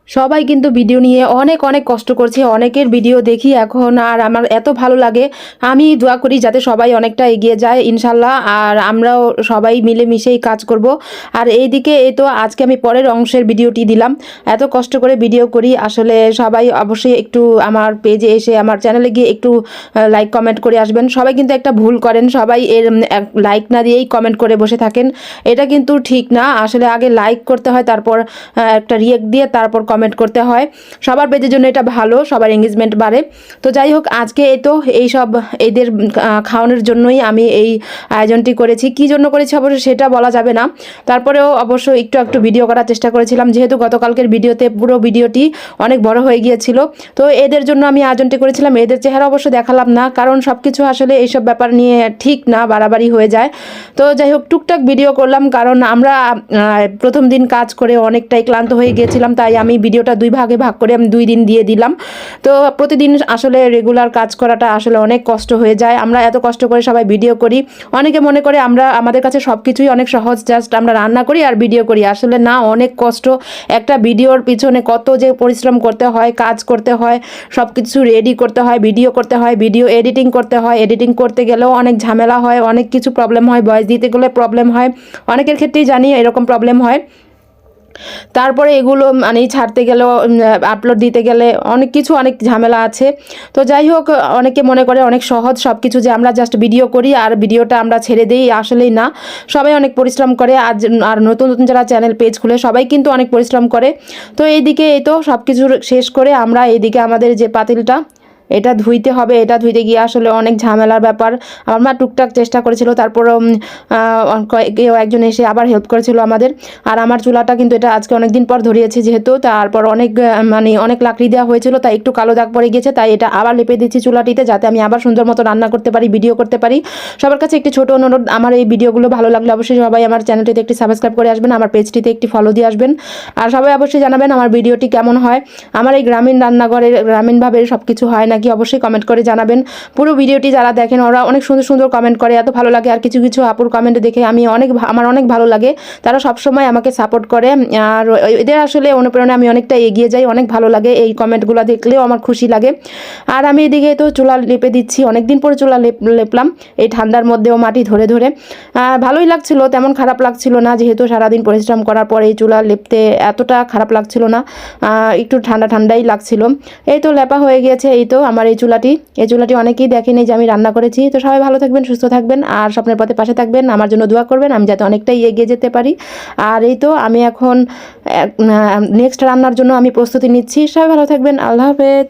সবাই কিন্তু ভিডিও নিয়ে অনেক অনেক কষ্ট করছে, অনেকের ভিডিও দেখি এখন আর আমার এত ভালো লাগে। আমি দোয়া করি যাতে সবাই অনেকটা এগিয়ে যায় ইনশাল্লাহ, আর আমরাও সবাই মিলেমিশেই কাজ করব। আর এইদিকে এই তো আজকে আমি পরের অংশের ভিডিওটি দিলাম। এত কষ্ট করে ভিডিও করি, আসলে সবাই অবশ্যই একটু আমার পেজে এসে আমার চ্যানেলে গিয়ে একটু লাইক কমেন্ট করে আসবেন। সবাই কিন্তু একটা ভুল করেন, সবাই এর লাইক না দিয়েই কমেন্ট করে বসে থাকেন। এটা কিন্তু ঠিক না, আসলে আগে লাইক করতে হয়, তারপর একটা রিয়েক্ট দিয়ে তারপর কমেন্ট করতে হয়। সবার পেজের জন্য এটা ভালো, সবার এঙ্গেজমেন্ট বাড়ে। তো যাই হোক, আজকে এই তো এইসব এদের খাওয়ানোর জন্যই আমি এই আয়োজনটি করেছি। কী জন্য করেছি অবশ্য সেটা বলা যাবে না, তারপরেও অবশ্য একটু একটু ভিডিও করার চেষ্টা করেছিলাম, যেহেতু গতকালকের ভিডিওতে পুরো ভিডিওটি অনেক বড় হয়ে গিয়েছিল। তো এদের জন্য আমি আয়োজনটি করেছিলাম। এদের চেহারা অবশ্য দেখালাম না, কারণ সব কিছু আসলে এইসব ব্যাপার নিয়ে ঠিক না, বাড়াবাড়ি হয়ে যায়। তো যাই হোক, টুকটাক ভিডিও করলাম, কারণ আমরা প্রথম দিন কাজ করে অনেকটাই ক্লান্ত হয়ে গিয়েছিলাম, তাই আমি ভিডিওটা দুই ভাগে ভাগ করে আমি 2 দিন দিয়ে দিলাম। তো প্রতিদিন আসলে রেগুলার কাজ করাটা আসলে অনেক কষ্ট হয়ে যায়। আমরা এত কষ্ট করে সবাই ভিডিও করি, অনেকে মনে করে আমাদের কাছে সব কিছুই অনেক সহজ, জাস্ট আমরা রান্না করি আর ভিডিও করি। আসলে না, অনেক কষ্ট। একটা ভিডিওর পিছনে কত যে পরিশ্রম করতে হয়, কাজ করতে হয়, সব কিছু রেডি করতে হয়, ভিডিও করতে হয়, ভিডিও এডিটিং করতে হয়, এডিটিং করতে গেলেও অনেক ঝামেলা হয়, অনেক কিছু প্রবলেম হয়, ভয়েস দিতে গেলে প্রবলেম হয়, অনেকের ক্ষেত্রেই জানি এরকম প্রবলেম হয়। তারপরে এগুলো মানে ছাড়তে গেলেও আপলোড দিতে গেলে অনেক কিছু, অনেক ঝামেলা আছে। তো যাই হোক, অনেকে মনে করে অনেক সহজ সব কিছু, যে আমরা জাস্ট ভিডিও করি আর ভিডিওটা আমরা ছেড়ে দিই। আসলেই না, সবাই অনেক পরিশ্রম করে। আর নতুন নতুন যারা চ্যানেল পেজ খুলে সবাই কিন্তু অনেক পরিশ্রম করে। তো এইদিকে এই তো সব কিছু শেষ করে আমরা এইদিকে আমাদের যে পাতিলটা, এটা ধুইতে হবে। এটা ধুইতে গিয়ে আসলে অনেক ঝামেলার ব্যাপার। আমার মা টুকটাক চেষ্টা করেছিল, তারপরও কেউ একজন এসে আবার হেল্প করেছিল আমাদের। আর আমার চুলাটা কিন্তু এটা আজকে অনেক দিন পর ধরিয়েছে, যেহেতু তারপর অনেক মানে অনেক লাকড়ি দেওয়া হয়েছিল, তাই একটু কালো দাগ পড়ে গিয়েছে। তাই এটা আবার লেপে দিচ্ছি চুলাটিতে, যাতে আমি আবার সুন্দর মতো রান্না করতে পারি, ভিডিও করতে পারি। সবার কাছে একটি ছোট অনুরোধ, আমার এই ভিডিওগুলো ভালো লাগলে অবশ্যই সবাই আমার চ্যানেলটিতে একটি সাবস্ক্রাইব করে আসবেন, আমার পেজটিতে একটি ফলো দিয়ে আসবেন। আর সবাই অবশ্যই জানাবেন আমার ভিডিওটি কেমন হয়। আমার এই গ্রামীণ রান্নাঘরে গ্রামীণভাবে সব কিছু হয় নাকি অবশ্যই কমেন্ট করে জানাবেন। পুরো ভিডিওটি যারা দেখেন ওরা অনেক সুন্দর সুন্দর কমেন্ট করে, এত ভালো লাগে। আর কিছু কিছু আপুর কমেন্ট দেখে আমার অনেক ভালো লাগে, তারা সবসময় আমাকে সাপোর্ট করে। আর এদের আসলে অনুপ্রেরণা আমি অনেকটা এগিয়ে যাই, অনেক ভালো লাগে এই কমেন্টগুলো দেখলেও আমার খুশি লাগে। আর আমি এদিকে তো চুলা লেপে দিচ্ছি, অনেকদিন পরে চুলা লেপলাম এই ঠান্ডার মধ্যেও মাটি ধরে ধরে। ভালোই লাগছিল, তেমন খারাপ লাগছিল না, যেহেতু সারাদিন পরিশ্রম করার পরে এই চুলা লেপতে এতটা খারাপ লাগছিল না, একটু ঠান্ডা ঠান্ডাই লাগছিল। এই তো লেপা হয়ে গিয়েছে। এই তো আমার এই চুলাটি অনেকেই দেখেনি যে আমি রান্না করেছি। তো সবাই ভালো থাকবেন, সুস্থ থাকবেন, আর স্বপ্নের পথে পাশে থাকবেন, আমার জন্য দোয়া করবেন আমি যাতে অনেকটাই এগিয়ে যেতে পারি। আর এই তো আমি এখন নেক্সট রান্নার জন্য আমি প্রস্তুতি নিচ্ছি। সবাই ভালো থাকবেন, আল্লাহ হাফেজ।